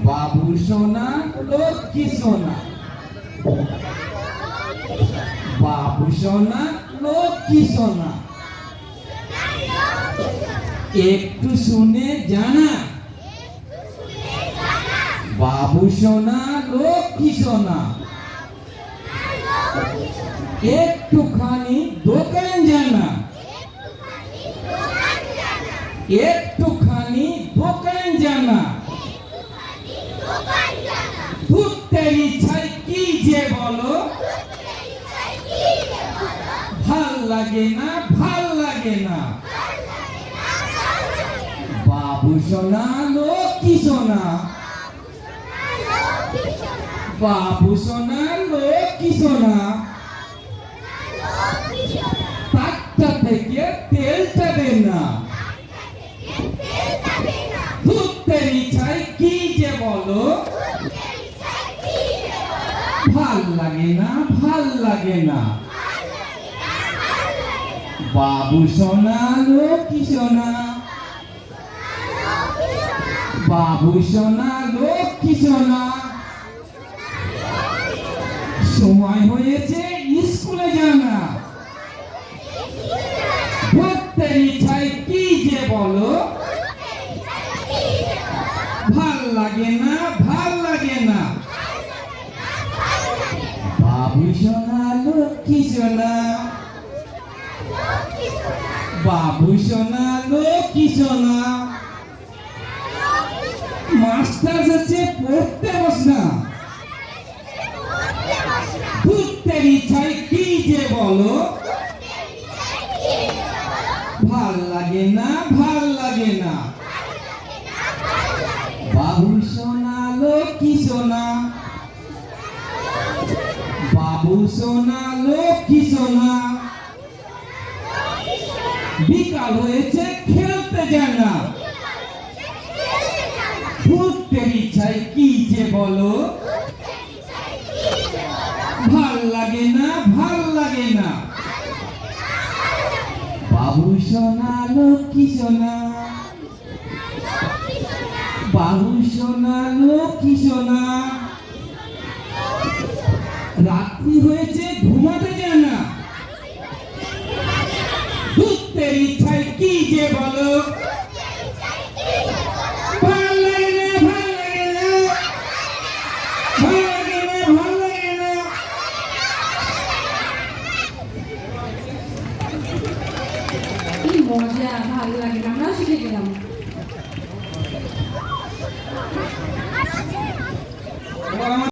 বাবু সোনা লক্ষ্মী সোনা, বাবু সোনা লক্ষ্মী সোনা, একটু শুনে জানা, বাবু সোনা লক্ষ্মী সোনা, একটুখানি দোকান জানা, একটুখানি দোকান জানা, ধুতের ইচ্ছায় কি যে বলো, ভাল লাগে না, ভাল লাগে না, বাবু সোনা লক্ষ্মী সোনা, বাবু সোনা লক্ষ্মী সোনা, তাকটা থেকে তেলটা দে না, ধুতের ইচ্ছায় কি যে বলো, ভাল লাগে না, ভাল লাগে না, বাবু সোনা লক্ষ্মী সোনা, বাবু সোনা লক্ষ্মী সোনা, সময় হয়েছে স্কুলে জানা, ধুতের ইচ্ছায় কি যে বলো, ভাল লাগে না, ভাল লাগে না, বাবু সোনা লক্ষ্মী সোনা, বাবু সোনা লক্ষ্মী সোনা, মাস্টার যাচ্ছে পড়তে বস না, ধুতের ইচ্ছায় কি যে বলো, ভাল লাগে না, ভাল লাগে না, বাবু সোনা লক্ষ্মী সোনা, বাবু সোনা লক্ষ্মী সোনা, বিকাল হয়েছে খেলতে জানা, ধুতের ইচ্ছায় কি যে বলো, ভাল লাগে না, ভাল লাগে না, বাবু সোনা লক্ষ্মী সোনা, বাবু সোনা লক্ষ্মী সোনা, রাত্রি হয়েছে ঘুমাতে জানা, ধুতের ইচ্ছায় কি যে বলো, ভাল লাগে না, ভাল লাগে না, ভাল লাগে না, ভাল লাগে না, কি মজা, ভালো লাগে, আমরাও শিখে গেলাম।